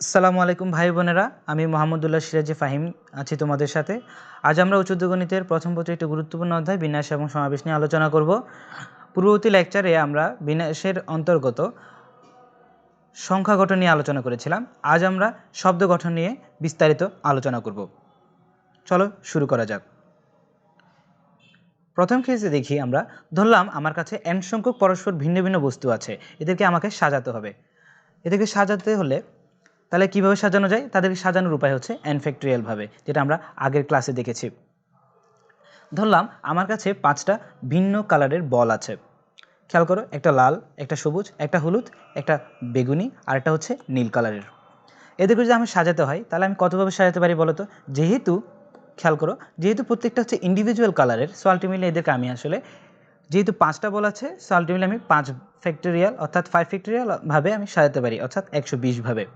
আসসালামু আলাইকুম ভাই বোনেরা, আমি মোহাম্মদুল্লাহ সিরাজি ফাহিম আছি তোমাদের সাথে। আজ আমরা উচ্চ গণিতের প্রথম পত্রের একটি গুরুত্বপূর্ণ অধ্যায় বিন্যাস এবং সমাবেশ নিয়ে আলোচনা করব। পূর্ববর্তী লেকচারে আমরা বিন্যাসের অন্তর্গত সংখ্যা গঠন নিয়ে আলোচনা করেছিলাম। আজ আমরা শব্দ গঠন নিয়ে বিস্তারিত আলোচনা করব। চলো শুরু করা যাক। প্রথম কেসে দেখি আমরা ধরলাম আমার কাছে n সংখ্যক পরস্পর ভিন্ন ভিন্ন বস্তু আছে, এদেরকে আমাকে সাজাতে হবে। এদেরকে সাজাতে হলে তাহলে কীভাবে সাজানো যায়? তাদেরকে সাজানোর উপায় হচ্ছে n ফ্যাক্টোরিয়াল ভাবে, যেটা আমরা আগের ক্লাসে দেখেছি। ধরলাম আমার কাছে 5টা ভিন্ন কালারের বল আছে। খেয়াল করো, একটা লাল, একটা সবুজ, একটা হলুদ, একটা বেগুনি আর একটা হচ্ছে নীল কালারের। এদেরকে যদি আমি সাজাতে হয় তাহলে আমি কতভাবে সাজাতে পারি বলো তো? যেহেতু খেয়াল করো, যেহেতু প্রত্যেকটা হচ্ছে ইন্ডিভিজুয়াল কালারের, সো আলটিমেটলি এদেরকে আমি আসলে যেহেতু 5টা বল আছে, সো আলটিমেটলি আমি 5 ফ্যাক্টোরিয়াল অর্থাৎ 5 ফ্যাক্টোরিয়াল ভাবে আমি সাজাতে পারি, অর্থাৎ 120 ভাবে।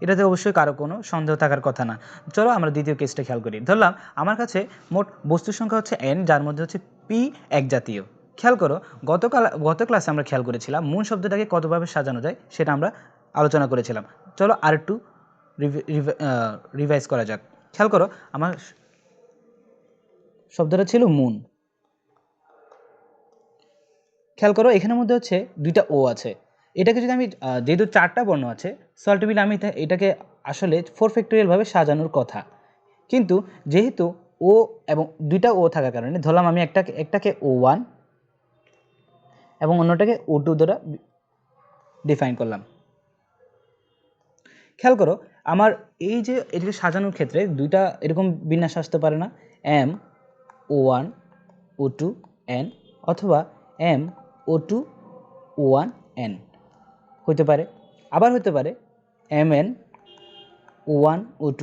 এটাতে অবশ্যই কারো কোনো সন্দেহ থাকার কথা না। চলো আমরা দ্বিতীয় কেসটা খেয়াল করি। ধরলাম আমার কাছে মোট বস্তুর সংখ্যা হচ্ছে n, যার মধ্যে হচ্ছে p এক জাতীয়। খেয়াল করো, গত ক্লাসে আমরা খেয়াল করেছিলাম মূল শব্দটাকে কতভাবে সাজানো যায় সেটা আমরা আলোচনা করেছিলাম। চলো আর একটু রিভাইজ করা যাক। খেয়াল করো, আমার শব্দটা ছিল মুন। খেয়াল করো এখানের মধ্যে হচ্ছে দুইটা ও আছে। এটাকে যদি আমি যেহেতু 4টা বর্ণ আছে, সো আলটিমেটলি আমি এটাকে আসলে 4 ফ্যাক্টোরিয়ালভাবে সাজানোর কথা। কিন্তু যেহেতু ও এবং দুইটা ও থাকার কারণে ধরলাম আমি একটাকে O1 এবং অন্যটাকে O2 দ্বারা ডিফাইন করলাম। খেয়াল করো আমার এই যে এটাকে সাজানোর ক্ষেত্রে দুইটা এরকম বিন্যাস আসতে পারে না? MO1 O2 N অথবা MO2 O1 N হতে পারে। আবার হতে পারে MN O1 O2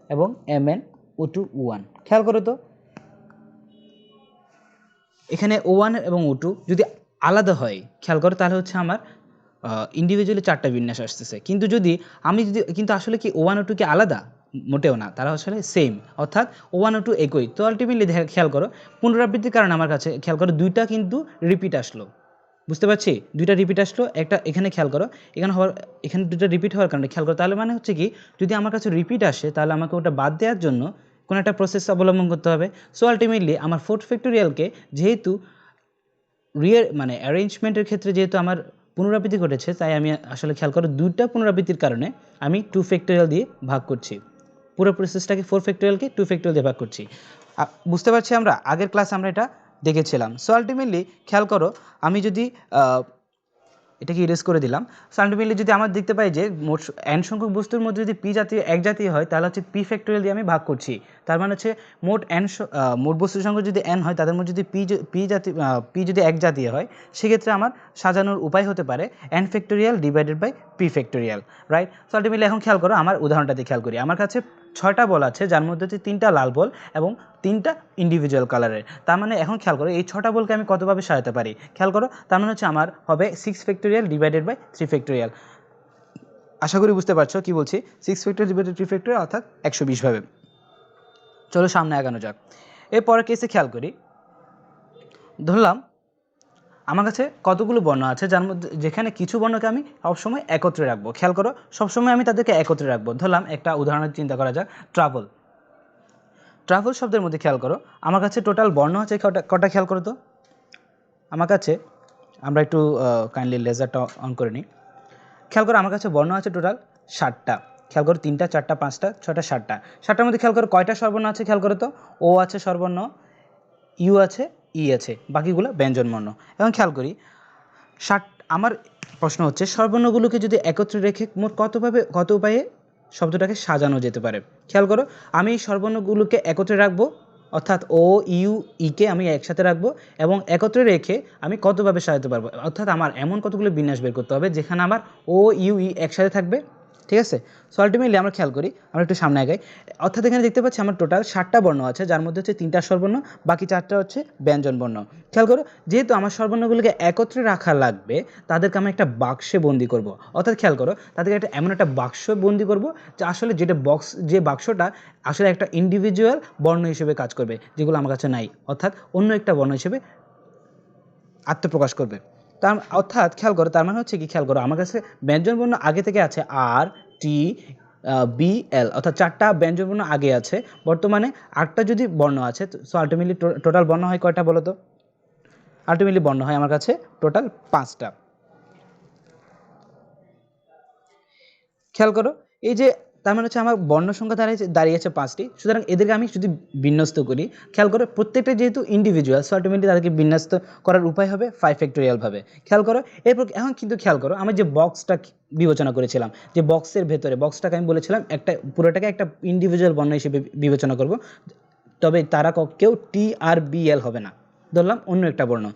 এবং MN O2 O1। খেয়াল করো তো, এখানে O1 এবং O2 যদি আলাদা হয়, খেয়াল করো তাহলে হচ্ছে আমার ইন্ডিভিজুয়ালি 4টা বিন্যাস আসতেছে। কিন্তু আসলে কি O1 O2 কি আলাদা? মোটেও না, তারা আসলে সেম, অর্থাৎ O1 O2 একই। তো আলটিমেটলি খেয়াল করো পুনরাবৃত্তির কারণে আমার কাছে খেয়াল করো দুইটা কিন্তু রিপিট আসলো। বুঝতে পারছি, দুইটা রিপিট আসলো। একটা এখানে খেয়াল করো, এখানে দুটো রিপিট হওয়ার কারণে খেয়াল করো, তাহলে মানে হচ্ছে কি যদি আমার কাছে রিপিট আসে তাহলে আমাকে ওটা বাদ দেওয়ার জন্য কোনো একটা প্রসেস অবলম্বন করতে হবে। সো আলটিমেটলি আমার 4 ফ্যাক্টোরিয়ালকে যেহেতু অ্যারেঞ্জমেন্টের ক্ষেত্রে যেহেতু আমার পুনরাবৃত্তি ঘটেছে, তাই আমি আসলে খেয়াল করো দুইটা পুনরাবৃত্তির কারণে আমি 2 ফ্যাক্টোরিয়াল দিয়ে ভাগ করছি। পুরো প্রসেসটাকে 4 ফ্যাক্টোরিয়ালকে 2 ফ্যাক্টোরিয়াল দিয়ে ভাগ করছি। বুঝতে পারছি, আমরা আগের ক্লাসে আমরা এটা দেখেছিলাম। সো আলটিমেটলি খেয়াল করো, আমি যদি এটাকে ইরেজ করে দিলাম। সো আলটিমেটলি যদি আমরা দেখতে পাই যে মোট n সংখ্যক বস্তুর মধ্যে যদি p জাতীয় এক জাতীয় হয় তাহলে হচ্ছে p ফ্যাক্টোরিয়াল দিয়ে আমি ভাগ করছি। তার মানে হচ্ছে মোট বস্তুর সংখ্যা যদি n হয়, তাদের মধ্যে যদি p যদি এক জাতীয় হয়, সেক্ষেত্রে আমার সাজানোর উপায় হতে পারে n factorial divided by p factorial, right? So ultimately এখন খেয়াল করো আমার উদাহরণটাতে খেয়াল করি। আমার কাছে 6টা বল আছে, যার মধ্যে হচ্ছে 3টা লাল বল এবং 3টা ইন্ডিভিজুয়াল কালারের। তার মানে এখন খেয়াল করো এই 6টা বলকে আমি কতভাবে সাজাতে পারি। খেয়াল করো, তার মানে হচ্ছে আমার হবে 6 ফ্যাক্টোরিয়াল ডিভাইডেড বাই 3 ফ্যাক্টোরিয়াল। আশা করি বুঝতে পারছো কি বলছি। 6 ফ্যাক্টোরিয়াল ডিভাইডেড 3 ফ্যাক্টোরিয়াল অর্থাৎ 120 ভাবে। চলো সামনে আগানো যাক। এরপরের কেসে খেয়াল করি, ধরলাম আমার কাছে কতগুলো বর্ণ আছে, যার মধ্যে যেখানে কিছু বর্ণকে আমি সবসময় একত্রে রাখবো। খেয়াল করো সবসময় আমি তাদেরকে একত্রে রাখবো। ধরলাম একটা উদাহরণের চিন্তা করা যাক, ট্রাভেল শব্দের মধ্যে খেয়াল করো আমার কাছে টোটাল বর্ণ আছে কটা খেয়াল করো তো। আমার কাছে, আমরা একটু কাইন্ডলি লেজারটা অন করে নিই। খেয়াল করো আমার কাছে বর্ণ আছে টোটাল 7টা। খেয়াল করো 3টা 4টা 5টা 6টা 7টা। 7টার মধ্যে খেয়াল করো কয়টা স্বরবর্ণ আছে, খেয়াল করো তো। ও আছে স্বরবর্ণ, ইউ আছে, ই আছে, বাকিগুলো ব্যঞ্জনবর্ণ। এবং খেয়াল করি আমার প্রশ্ন হচ্ছে স্বরবর্ণগুলোকে যদি একত্রে রেখে মোট কত উপায়ে শব্দটাকে সাজানো যেতে পারে। খেয়াল করো আমি এই স্বরবর্ণগুলোকে একত্রে রাখবো, অর্থাৎ ও ইউ ইকে আমি একসাথে রাখবো এবং একত্রে রেখে আমি কতভাবে সাজাতে পারবো, অর্থাৎ আমার এমন কতগুলো বিন্যাস বের করতে হবে যেখানে আমার ও ইউ ই একসাথে থাকবে। ঠিক আছে, সো আলটিমেটলি আমরা খেয়াল করি, আমরা একটু সামনে আগাই। অর্থাৎ এখানে দেখতে পাচ্ছি আমার টোটাল 7টা বর্ণ আছে, যার মধ্যে হচ্ছে 3টা স্বরবর্ণ, বাকি 4টা হচ্ছে ব্যঞ্জনবর্ণ। খেয়াল করো যেহেতু আমার স্বরবর্ণগুলোকে একত্রে রাখা লাগবে, তাদেরকে আমি একটা বাক্সে বন্দি করব। অর্থাৎ খেয়াল করো তাদেরকে এমন একটা বাক্স বন্দি করব যে আসলে যে বাক্সটা আসলে একটা ইন্ডিভিজুয়াল বর্ণ হিসেবে কাজ করবে, যেগুলো আমার কাছে নাই, অর্থাৎ অন্য একটা বর্ণ হিসেবে আত্মপ্রকাশ করবে। তার অর্থাৎ খেয়াল করো, তার মানে হচ্ছে কি, খেয়াল করো আমার কাছে ব্যঞ্জনবর্ণ আগে থেকে আছে আর টি বি এল, অর্থাৎ 4টা ব্যঞ্জনবর্ণ আগে আছে, বর্তমানে 8টা যদি বর্ণ আছে, সো আলটিমেটলি টোটাল বর্ণ হয় কয়টা বলো তো? আলটিমেটলি বর্ণ হয় আমার কাছে টোটাল 5টা। খেয়াল করো, এই যে তার মানে হচ্ছে আমার বর্ণ সংখ্যা দাঁড়িয়েছে 5টি, সুতরাং এদেরকে আমি যদি বিন্যস্ত করি, খেয়াল করো প্রত্যেকটা যেহেতু ইন্ডিভিজুয়াল, সো আলটিমেটলি তাদেরকে বিন্যস্ত করার উপায় হবে 5 ফ্যাক্টোরিয়াল ভাবে। খেয়াল করো এরপর এখন কিন্তু খেয়াল করো, আমি যে বক্সটা বিবেচনা করেছিলাম, যে বক্সের ভেতরে বক্সটাকে আমি বলেছিলাম একটা পুরোটাকে একটা ইন্ডিভিজুয়াল বর্ণ হিসেবে বিবেচনা করব, তবে তারা কেউ টি আর বি এল হবে না, ধরলাম অন্য একটা বর্ণ।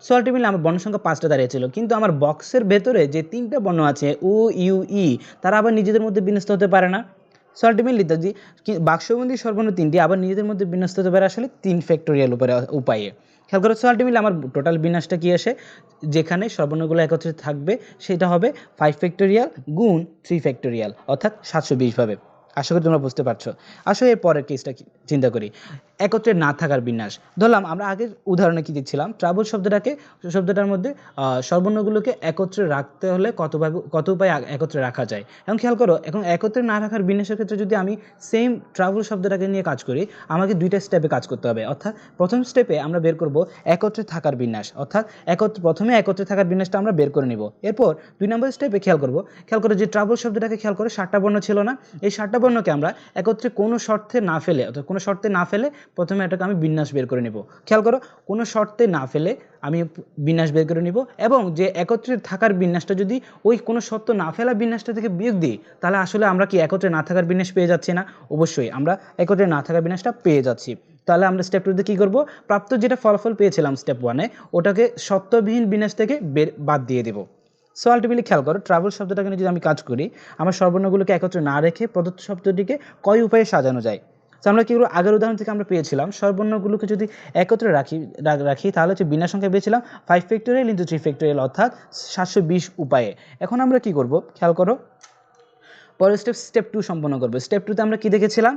সো আলটিমেটলি আমার বর্ণ সংখ্যা 5টা দাঁড়িয়েছিল, কিন্তু আমার বক্সের ভেতরে যে 3টা বর্ণ আছে ও ইউ ই, তারা আবার নিজেদের মধ্যে বিন্যস্ত হতে পারে না। সো আলটিমেটলি যদি বাক্সবন্দি সর্বর্ণ 3টি আবার নিজেদের মধ্যে বিন্যস্ত হতে পারে আসলে 3 ফ্যাক্টোরিয়াল উপায়ে। খেয়াল করো, সো আলটিমেটলি আমার টোটাল বিন্যাসটা কি আসে, যেখানে সর্বর্ণগুলো একত্রে থাকবে সেটা হবে 5 ফ্যাক্টোরিয়াল গুণ 3 ফ্যাক্টোরিয়াল, অর্থাৎ 720 ভাবে। আশা করি তোমরা বুঝতে পারছো। আসলে এর পরের কেসটা চিন্তা করি, একত্রে না থাকার বিন্যাস। ধরলাম আমরা আগের উদাহরণে কি দেখছিলাম, ট্রাবল শব্দটার মধ্যে সর্বর্ণগুলোকে একত্রে রাখতে হলে কত উপায়ে একত্রে রাখা যায়। এখন খেয়াল করো, এখন একত্রে না রাখার বিন্যাসের ক্ষেত্রে যদি আমি সেম ট্রাবল শব্দটাকে নিয়ে কাজ করি, আমাকে 2টা স্টেপে কাজ করতে হবে। অর্থাৎ প্রথম স্টেপে আমরা বের করব একত্রে থাকার বিন্যাস, অর্থাৎ প্রথমে একত্রে থাকার বিন্যাসটা আমরা বের করে নিব। এরপর 2 নম্বর স্টেপে খেয়াল করো যে ট্রাবল শব্দটাকে খেয়াল করে 7টা বর্ণ ছিল না, এই 7টা বর্ণকে আমরা একত্রে কোনো শর্তে না ফেলে, অর্থাৎ কোনো শর্তে না ফেলে প্রথমে এটাকে আমি বিন্যাস বের করে নিব। খেয়াল করো, কোনো শর্তে না ফেলে আমি বিন্যাস বের করে নিব, এবং যে একত্রে থাকার বিন্যাসটা যদি ওই কোনো শর্ত না ফেলা বিন্যাসটা থেকে বিয়োগ দিই, তাহলে আসলে আমরা কি একত্রে না থাকার বিন্যাস পেয়ে যাচ্ছি না? অবশ্যই আমরা একত্রে না থাকার বিন্যাসটা পেয়ে যাচ্ছি। তাহলে আমরা স্টেপ 2তে কী করব, প্রাপ্ত যেটা ফলাফল পেয়েছিলাম স্টেপ 1-এ, ওটাকে শর্তবিহীন বিন্যাস থেকে বাদ দিয়ে দেব। সো আলটিমেটলি খেয়াল করো, ট্রাভেল শব্দটাকে নিয়ে যদি আমি কাজ করি, আমার সর্বর্ণগুলোকে একত্রে না রেখে প্রদত্ত শব্দটিকে কয় উপায়ে সাজানো যায়। তো আমরা কী করব, আগের উদাহরণ থেকে আমরা পেয়েছিলাম সর্বর্ণগুলোকে যদি একত্রে রাখি তাহলে হচ্ছে বিন্যাস সংখ্যা পেয়েছিলাম 5 ফ্যাক্টোরিয়াল ইন্টু 3 ফ্যাক্টোরিয়াল, অর্থাৎ 720 উপায়ে। এখন আমরা কি করব, খেয়াল করো, পরের স্টেপ 2 সম্পন্ন করবো। স্টেপ 2তে আমরা কি দেখেছিলাম,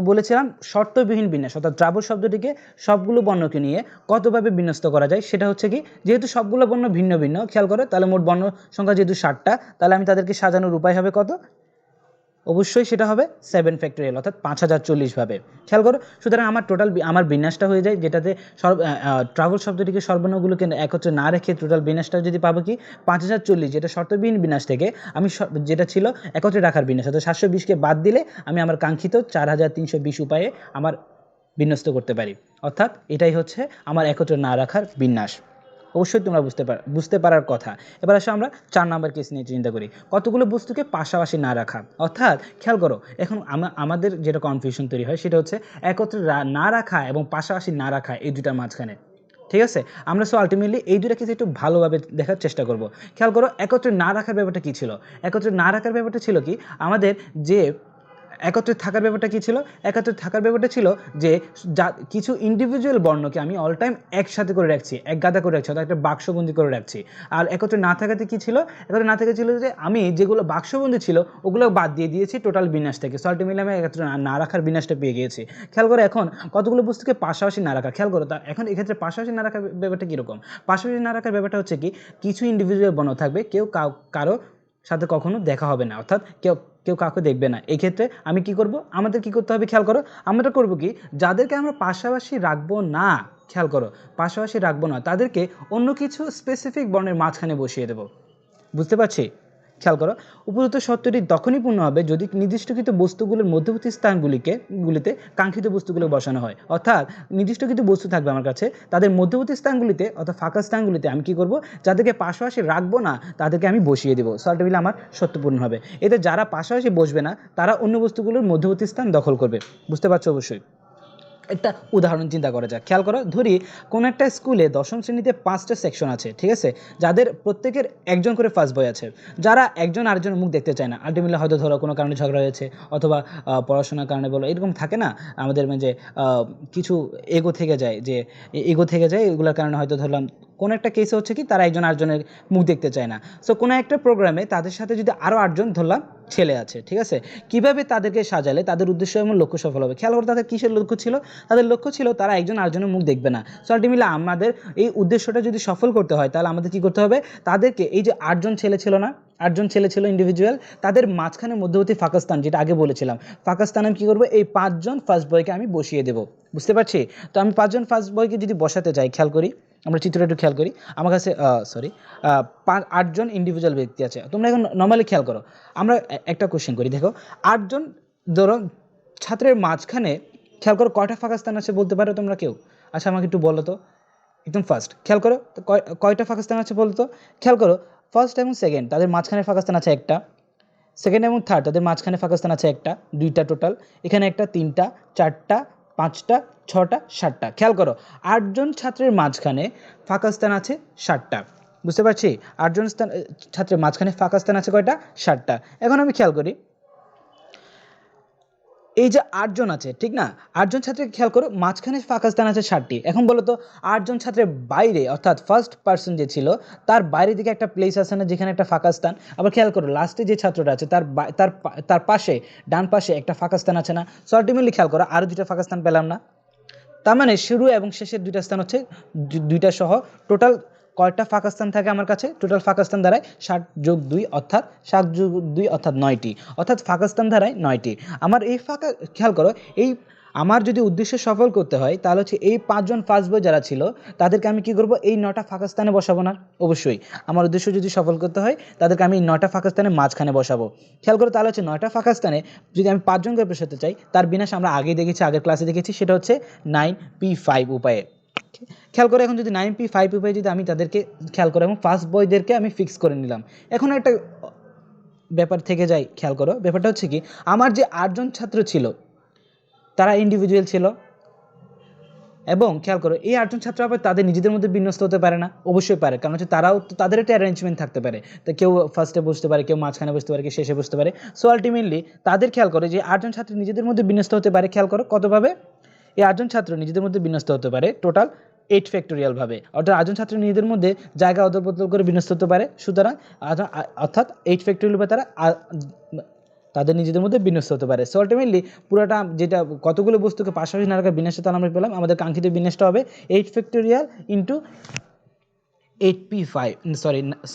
বলেছিলাম শর্তবিহীন বিন্যাস, অর্থাৎ ট্রাবল শব্দটিকে সবগুলো বর্ণকে নিয়ে কতভাবে বিন্যস্ত করা যায়। সেটা হচ্ছে কি, যেহেতু সবগুলো বর্ণ ভিন্ন ভিন্ন, খেয়াল করো তাহলে মোট বর্ণ সংখ্যা যেহেতু 7টা, তাহলে আমি তাদেরকে সাজানোর উপায় হবে কত, অবশ্যই সেটা হবে 7 ফ্যাক্টোরিয়াল, অর্থাৎ 5040 ভাবে। খেয়াল করো, সুতরাং আমার বিন্যাসটা হয়ে যায়, যেটাতে ট্রাভেল শব্দটিকে সর্বর্ণগুলোকে একত্রে না রেখে টোটাল বিন্যাসটা যদি পাবো কি 5040, যেটা শর্তবিহীন বিন্যাস থেকে আমি যেটা ছিল একত্রে রাখার বিন্যাস, অর্থাৎ 720কে বাদ দিলে আমি আমার কাঙ্ক্ষিত 4320 উপায়ে আমার বিন্যস্ত করতে পারি। অর্থাৎ এটাই হচ্ছে আমার একত্রে না রাখার বিন্যাস। অবশ্যই তোমরা বুঝতে পারার কথা। এবার আসো আমরা 4 নম্বর কেস নিয়ে চিন্তা করি, কতগুলো বস্তুকে পাশাপাশি না রাখা। অর্থাৎ খেয়াল করো, এখন আমাদের যেটা কনফিউশন তৈরি হয় সেটা হচ্ছে একত্রে না রাখা এবং পাশাপাশি না রাখা, এই দুটার মাঝখানে। ঠিক আছে, আমরা সো আলটিমেটলি এই দুটা কেস একটু ভালোভাবে দেখার চেষ্টা করব। খেয়াল করো, একত্রে না রাখার ব্যাপারটা কী ছিল। একত্রে না রাখার ব্যাপারটা ছিল কি, আমাদের যে একত্রে থাকার ব্যাপারটা কী ছিল, একত্রে থাকার ব্যাপারটা ছিল যে কিছু ইন্ডিভিজুয়াল বর্ণকে আমি অল টাইম একসাথে করে রাখছি, এক গাদা করে রাখছি, অর্থাৎ একটা বাক্সবন্দি করে রাখছি। আর একত্রে না থাকাতে কী ছিল, একত্রে না থাকা ছিল যে আমি যেগুলো বাক্সবন্দি ছিল ওগুলো বাদ দিয়ে দিয়েছি টোটাল বিন্যাস থেকে। সো আলটিমেটলি আমি একত্রে না রাখার বিন্যাসটা পেয়ে গিয়েছি। খেয়াল করো, এখন কতগুলো বস্তুকে পাশাপাশি না রাখা, খেয়াল করো, তা এখন এক্ষেত্রে পাশাপাশি না রাখার ব্যাপারটা কীরকম। পাশাপাশি না রাখার ব্যাপারটা হচ্ছে কি, কিছু ইন্ডিভিজুয়াল বর্ণ থাকবে, কেউ কারো সাথে কখনো দেখা হবে না, অর্থাৎ কেউ কাউকে দেখবে না। এই ক্ষেত্রে আমি কি করব, আমাদের কি করতে হবে, খেয়াল করো, আমরা করব কি, যাদেরকে আমরা পাশাপাশি রাখবো না, খেয়াল করো, পাশাপাশি রাখবো না, তাদেরকে অন্য কিছু স্পেসিফিক বর্ণের মাঝখানে বসিয়ে দেব। বুঝতে পারছি? খেয়াল করো, উপরোক্ত শর্তটি তখনই পূর্ণ হবে যদি নির্দিষ্টকৃত বস্তুগুলোর মধ্যবর্তী স্থানগুলিতে কাঙ্ক্ষিত বস্তুগুলো বসানো হয়। অর্থাৎ নির্দিষ্টকৃত বস্তু থাকবে আমার কাছে, তাদের মধ্যবর্তী স্থানগুলিতে অর্থাৎ ফাঁকা স্থানগুলিতে আমি কি করব, যাদেরকে পাশাপাশি রাখবো না তাদেরকে আমি বসিয়ে দেবো। সো আলটিমেটলি আমার শর্ত পূর্ণ হবে। এতে যারা পাশাপাশি বসবে না তারা অন্য বস্তুগুলোর মধ্যবর্তী স্থান দখল করবে। বুঝতে পারছো? অবশ্যই। একটা উদাহরণ চিন্তা করা যাক। খেয়াল করো, ধরি কোনো একটা স্কুলে 10ম শ্রেণীতে 5টা সেকশন আছে, ঠিক আছে, যাদের প্রত্যেকের একজন করে ফার্স্ট বয় আছে, যারা একজন আরেকজনের মুখ দেখতে চায় না। আলটিমেটলি হয়তো ধরো কোনো কারণে ঝগড়া হয়েছে, অথবা পড়াশোনার কারণে বলো, এরকম থাকে না আমাদের যে কিছু এগো থেকে যায়, এগুলোর কারণে হয়তো ধরলাম কোনো একটা কেসে হচ্ছে কি, তারা একজন আরেকজনের মুখ দেখতে চায় না। সো কোনো একটা প্রোগ্রামে তাদের সাথে যদি আরও 8জন ধরলাম ছেলে আছে, ঠিক আছে? কিভাবে তাদেরকে সাজালে তাদের উদ্দেশ্য এবং লক্ষ্য সফল হবে? খেয়াল করো তাদের কিসের লক্ষ্য ছিল? তাদের লক্ষ্য ছিল তারা একজন আরেকজনের মুখ দেখবে না। সো আলটিমেটলি আমাদের এই উদ্দেশ্যটা যদি সফল করতে হয় তাহলে আমাদের কী করতে হবে? তাদেরকে এই যে 8জন ছেলে ছিল না, 8জন ছেলে ছিল ইন্ডিভিজুয়াল, তাদের মাঝখানে মধ্যবর্তী ফাঁকা স্থান, যেটা আগে বলেছিলাম, ফাঁকা স্থানে আমি কী করবো? এই 5জন ফার্স্ট বয়কে আমি বসিয়ে দেবো। বুঝতে পারছি? তো আমি 5জন ফার্স্ট বয়কে যদি বসাতে চাই, খেয়াল করি, আমরা চিত্রটা একটু খেয়াল করি। আমার কাছে 8জন ইন্ডিভিজুয়াল ব্যক্তি আছে। তোমরা এখন নর্মালি খেয়াল করো, আমরা একটা কোশ্চেন করি, দেখো 8জন ধরো ছাত্রের মাঝখানে খেয়াল করো কয়টা ফাঁকা স্থান আছে বলতে পারো তোমরা কেউ? আচ্ছা আমাকে একটু বলো তো, একদম ফার্স্ট খেয়াল করো তো কয়টা ফাঁকা স্থান আছে বলো তো। খেয়াল করো ফার্স্ট এবং সেকেন্ড তাদের মাঝখানে ফাঁকা স্থান আছে একটা, সেকেন্ড এবং থার্ড তাদের মাঝখানে ফাঁকা স্থান আছে একটা, দুইটা টোটাল, এখানে একটা, তিনটা, চারটা, পাঁচটা, ছটা, সাতটা। খেয়াল করো 8জন ছাত্রের মাঝখানে ফাঁকা স্থান আছে 7টা। বুঝতে পারছি? 8জন ছাত্রের মাঝখানে ফাঁকা স্থান আছে কয়টা? 7টা। এখন আমি খেয়াল করি এই যে 8জন আছে, ঠিক না? 8জন ছাত্রের খেয়াল করো মাঝখানে ফাঁকা স্থান আছে 7টি। এখন বলো তো 8জন ছাত্রের বাইরে, অর্থাৎ ফার্স্ট পার্সন যে ছিল তার বাইরের দিকে একটা প্লেস আছে না যেখানে একটা ফাঁকা স্থান? আবার খেয়াল করো লাস্টে যে ছাত্রটা আছে তার পাশে, ডান পাশে একটা ফাঁকা স্থান আছে না? সো আলটিমেটলি খেয়াল করো আরও 2টা ফাঁকা স্থান পেলাম না? তার মানে শুরু এবং শেষের 2টা স্থান হচ্ছে 2টা সহ টোটাল কয়টা ফাঁকা স্থান থাকে আমার কাছে? টোটাল ফাঁকা স্থান দাঁড়ায় 7+2 অর্থাৎ 7+2 অর্থাৎ 9টি, অর্থাৎ ফাঁকা স্থান দাঁড়ায় 9টি। আমার এই ফাঁকা, খেয়াল করো, এই আমার যদি উদ্দেশ্য সফল করতে হয় তাহলে হচ্ছে এই 5জন ফার্স্ট বয় যারা ছিল তাদেরকে আমি কি করব? এই 9টা ফাঁকা স্থানে বসাবো না? অবশ্যই আমার উদ্দেশ্য যদি সফল করতে হয় তাদেরকে আমি 9টা ফাঁকা স্থানে মাঝখানে বসাবো। খেয়াল করো তাহলে হচ্ছে 9টা ফাঁকা স্থানে যদি আমি 5জনকে বসাতে চাই তার বিন্যাস আমরা আগেই দেখেছি, আগের ক্লাসে দেখেছি, সেটা হচ্ছে 9p5 উপায়ে। খেয়াল করে এখন যদি 9p5 উপায়ে যদি আমি তাদেরকে খেয়াল করে এবং ফার্স্ট বয়দেরকে আমি ফিক্স করে নিলাম, এখন একটা ব্যাপার থেকে যায়। খেয়াল করো ব্যাপারটা হচ্ছে কি, আমার যে 8জন ছাত্র ছিল তারা ইন্ডিভিজুয়াল ছিল, এবং খেয়াল করো এই 8জন ছাত্র আবার তাদের নিজেদের মধ্যে বিন্যস্ত হতে পারে না? অবশ্যই পারে, কারণ হচ্ছে তারাও তো, তাদের একটা অ্যারেঞ্জমেন্ট থাকতে পারে। তো কেউ ফার্স্টে বসতে পারে, কেউ মাঝখানে বসতে পারে, কেউ শেষে বসতে পারে। সো আলটিমেটলি তাদের খেয়াল করো যে 8জন ছাত্র নিজেদের মধ্যে বিন্যস্ত হতে পারে। খেয়াল করো কতভাবে এই 8জন ছাত্র নিজেদের মধ্যে বিন্যস্ত হতে পারে? টোটাল 8 ফ্যাক্টোরিয়াল ভাবে, অর্থাৎ 8জন ছাত্র নিজেদের মধ্যে জায়গা অদল বদল করে বিন্যস্ত হতে পারে। সুতরাং অর্থাৎ 8 ফ্যাক্টোরিয়াল ভাবে তারা তাদের নিজেদের মধ্যে বিন্যস্ত হতে পারে। সো আলটিমেটলি পুরোটা যেটা কতগুলো বস্তুকে পাশাপাশি না রাখার বিন্যাসটা তাহলে আমরা পেলাম, আমাদের কাঙ্ক্ষিত বিন্যাসটা হবে 8 factorial into 8p5,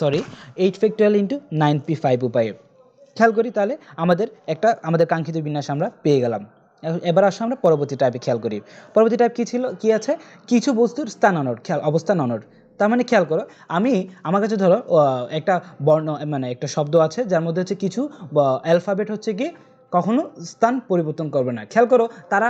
sorry 8 factorial into 9p5 উপায়ে। খেয়াল করি তাহলে আমাদের কাঙ্ক্ষিত বিন্যাস আমরা পেয়ে গেলাম। এবার আসো আমরা পরবর্তী টাইপে খেয়াল করি। পরবর্তী টাইপ কী ছিল, কী আছে? কিছু বস্তুর স্থান অনড়, খেয়াল অবস্থান অনড়। তার মানে খেয়াল করো আমার কাছে ধরো একটা বর্ণ, মানে একটা শব্দ আছে যার মধ্যে হচ্ছে কিছু অ্যালফাবেট হচ্ছে কি কখনো স্থান পরিবর্তন করবে না। খেয়াল করো তারা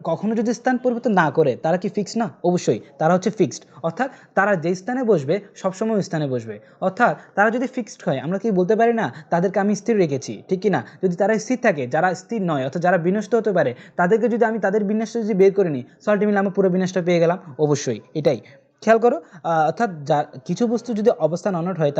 কখনো যদি স্থান পরিবর্তন না করে তারা কি ফিক্সড না? অবশ্যই তারা হচ্ছে ফিক্সড, অর্থাৎ তারা যে স্থানে বসবে সবসময় ওই স্থানে বসবে। অর্থাৎ তারা যদি ফিক্সড হয় আমরা কি বলতে পারি না তাদেরকে আমি স্থির রেখেছি, ঠিক কি না? যদি তারা স্থির থাকে, যারা স্থির নয় অর্থাৎ যারা বিনষ্ট হতে পারে, তাদেরকে যদি আমি তাদের বিন্যাসটা যদি বের করে নিই, সো আলটিমেটলি আমরা পুরো বিন্যাসটা পেয়ে গেলাম। অবশ্যই এটাই খেয়াল করো। অর্থাৎ কিছু বস্তু যদি অবস্থান অনড় হয়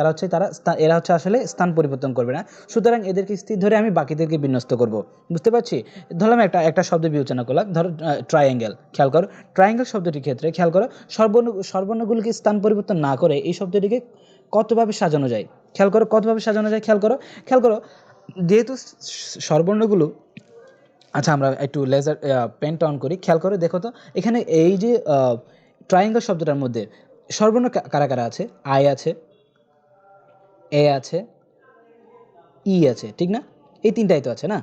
এরা হচ্ছে আসলে স্থান পরিবর্তন করবে না। সুতরাং এদেরকে স্থির ধরে আমি বাকিদেরকে বিন্যস্ত করব। বুঝতে পারছি? ধরলাম একটা শব্দ বিবেচনা করলাম, ধরো ট্রায়াঙ্গেল। খেয়াল করো ট্রায়াঙ্গেল শব্দটির ক্ষেত্রে খেয়াল করো সর্বর্ণগুলিকে স্থান পরিবর্তন না করে এই শব্দটিকে কতভাবে সাজানো যায়। খেয়াল করো কতভাবে সাজানো যায়। খেয়াল করো যেহেতু স্বরবর্ণগুলো, আচ্ছা আমরা একটু লেজার পেনটা অন করি। খেয়াল করে দেখো তো এখানে এই যে ট্রায়াঙ্গেল শব্দটার মধ্যে স্বরবর্ণ কারা কারা আছে? আই আছে, এ আছে, ই আছে, ঠিক না? এই তিনটাই তো আছে না?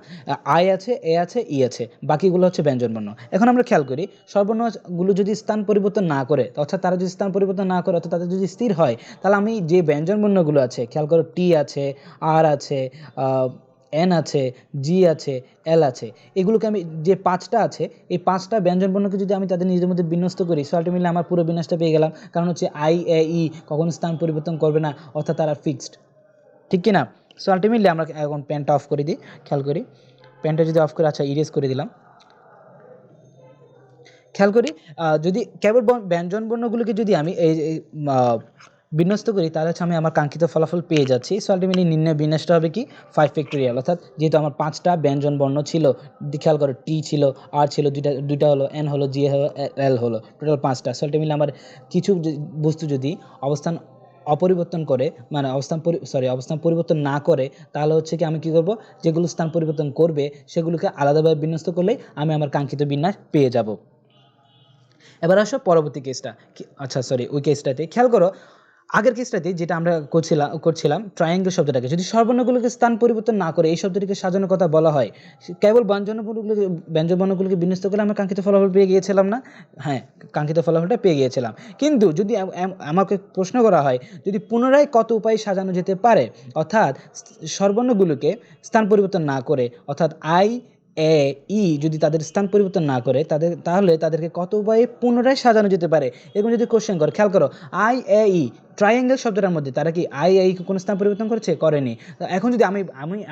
আই আছে, এ আছে, ই আছে, বাকিগুলো হচ্ছে ব্যঞ্জনবর্ণ। এখন আমরা খেয়াল করি স্বরবর্ণগুলো যদি স্থান পরিবর্তন না করে, অর্থাৎ তারা যদি স্থান পরিবর্তন না করে, অর্থাৎ তাদের যদি স্থির হয়, তাহলে আমি যে ব্যঞ্জনবর্ণগুলো আছে খেয়াল করো টি আছে, আর আছে, এন আছে, জি আছে, এল আছে, এগুলোকে আমি যে 5টা আছে এই 5টা ব্যঞ্জনবর্ণকে যদি আমি তাদের নিজেদের মধ্যে বিন্যস্ত করি, সো আলটিমেটলি আমার পুরো বিন্যাসটা পেয়ে গেলাম। কারণ হচ্ছে আই, এ, ই কখনো স্থান পরিবর্তন করবে না, অর্থাৎ তারা ফিক্সড, ঠিক কি না? সো আলটিমেটলি আমরা এখন পেনটা অফ করে দিই। খেয়াল করি পেনটা যদি অফ করে, আচ্ছা ইরেজ করে দিলাম। খেয়াল করি যদি কেবল ব্যঞ্জন বর্ণগুলোকে যদি আমি এই বিন্যস্ত করি তাহলে হচ্ছে আমি আমার কাঙ্ক্ষিত ফলাফল পেয়ে যাচ্ছি। সো আলটিমেটলি নির্ণয় বিন্যাসটা হবে কি 5 ফ্যাক্টোরিয়াল, অর্থাৎ যেহেতু আমার 5টা ব্যঞ্জন বর্ণ ছিল, খেয়াল করো টি ছিল, আর ছিল দুইটা হলো, এন হলো, জি হলো, এল হলো, টোটাল 5টা। সো আলটিমেটলি আমার কিছু বস্তু যদি অবস্থান অপরিবর্তন করে, মানে অবস্থান পরিবর্তন না করে, তাহলে হচ্ছে কি আমি কি করব, যেগুলো স্থান পরিবর্তন করবে সেগুলোকে আলাদাভাবে বিন্যস্ত করলেই আমি আমার কাঙ্ক্ষিত বিন্যাস পেয়ে যাব। এবার আসো পরবর্তী কেসটা, আচ্ছা সরি ওই কেসটাতে খেয়াল করো, আগের কেসটাতে যেটা আমরা করছিলাম ট্রায়াঙ্গেল শব্দটাকে যদি স্বরবর্ণগুলোকে স্থান পরিবর্তন না করে এই শব্দটিকে সাজানোর কথা বলা হয়, কেবল ব্যঞ্জনবর্ণগুলোকে বিন্যস্ত করে আমরা কাঙ্ক্ষিত ফলাফল পেয়ে গিয়েছিলাম না? হ্যাঁ, কাঙ্ক্ষিত ফলাফলটা পেয়ে গিয়েছিলাম। কিন্তু যদি আমাকে প্রশ্ন করা হয় যদি পুনরায় কত উপায়ে সাজানো যেতে পারে, অর্থাৎ স্বরবর্ণগুলোকে স্থান পরিবর্তন না করে, অর্থাৎ আই এ ই যদি তাদের স্থান পরিবর্তন না করে তাহলে তাদেরকে কত উপায়ে পুনরায় সাজানো যেতে পারে, এরকম যদি কোশ্চেন করে, খেয়াল করো আই এ ই ট্রায়াঙ্গেল শব্দটার মধ্যে তারা কি আই এ ই কোনো স্থান পরিবর্তন করেছে? করেনি। এখন যদি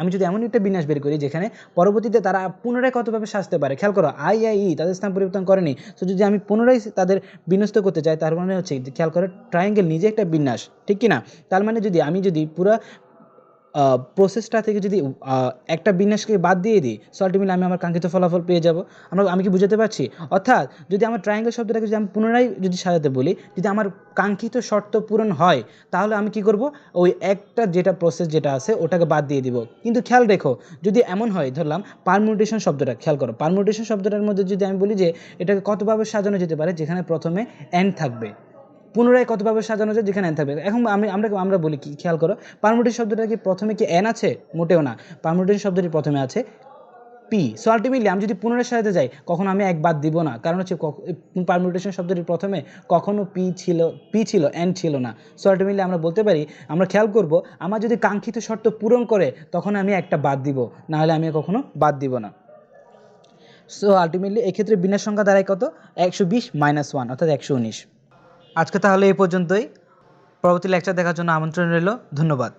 আমি যদি এমন একটা বিন্যাস বের করি যেখানে পরবর্তীতে তারা পুনরায় কতভাবে সাজতে পারে, খেয়াল করো আই এ ই তাদের স্থান পরিবর্তন করেনি, তো যদি আমি পুনরায় তাদের বিন্যস্ত করতে চাই তার মানে হচ্ছে খেয়াল করো ট্রায়াঙ্গেল নিজে একটা বিন্যাস, ঠিক কি না? তার মানে আমি যদি পুরো প্রসেসটা থেকে যদি একটা বিন্যাসকে বাদ দিয়ে দিই, সো আলটিমেটলি আমি আমার কাঙ্ক্ষিত ফলাফল পেয়ে যাব। আমি কি বুঝাতে পারছি? অর্থাৎ যদি আমার ট্রায়াঙ্গেল শব্দটাকে যদি আমি পুনরায় যদি সাজাতে বলি, যদি আমার কাঙ্ক্ষিত শর্ত পূরণ হয় তাহলে আমি কি করব, ওই একটা যেটা প্রসেস যেটা আছে ওটাকে বাদ দিয়ে দিব। কিন্তু খেয়াল রেখো যদি এমন হয়, ধরলাম পারমুটেশন শব্দটা, খেয়াল করো পারমুটেশন শব্দটার মধ্যে যদি আমি বলি যে এটাকে কতভাবে সাজানো যেতে পারে, যেখানে প্রথমে এন থাকবে, পুনরায় কতভাবে সাজানো যায় যেখানে এন থাকবে। এখন আমরা বলি কি, খেয়াল করো পারমুটেশন শব্দটা কি প্রথমে কি এন আছে? মোটেও না, পারমুটেশন শব্দটি প্রথমে আছে পি। সো আলটিমেটলি আমি যদি পুনরায় সাজাতে যাই কখনো আমি এক বাদ দিব না, কারণ হচ্ছে পারমুটেশন শব্দটির প্রথমে কখনো পি ছিল এন ছিল না। সো আলটিমেটলি আমরা বলতে পারি, আমরা খেয়াল করব আমার যদি কাঙ্ক্ষিত শর্ত পূরণ করে তখন আমি একটা বাদ দিব, না হলে আমি কখনো বাদ দিব না। সো আলটিমেটলি এক্ষেত্রে বিন্যাস সংখ্যা দাঁড়ায় কত? 120 - 1 অর্থাৎ 119। আজকে তাহলে এই পর্যন্তই। পরবর্তী লেকচার দেখার জন্য আমন্ত্রণ রইল। ধন্যবাদ।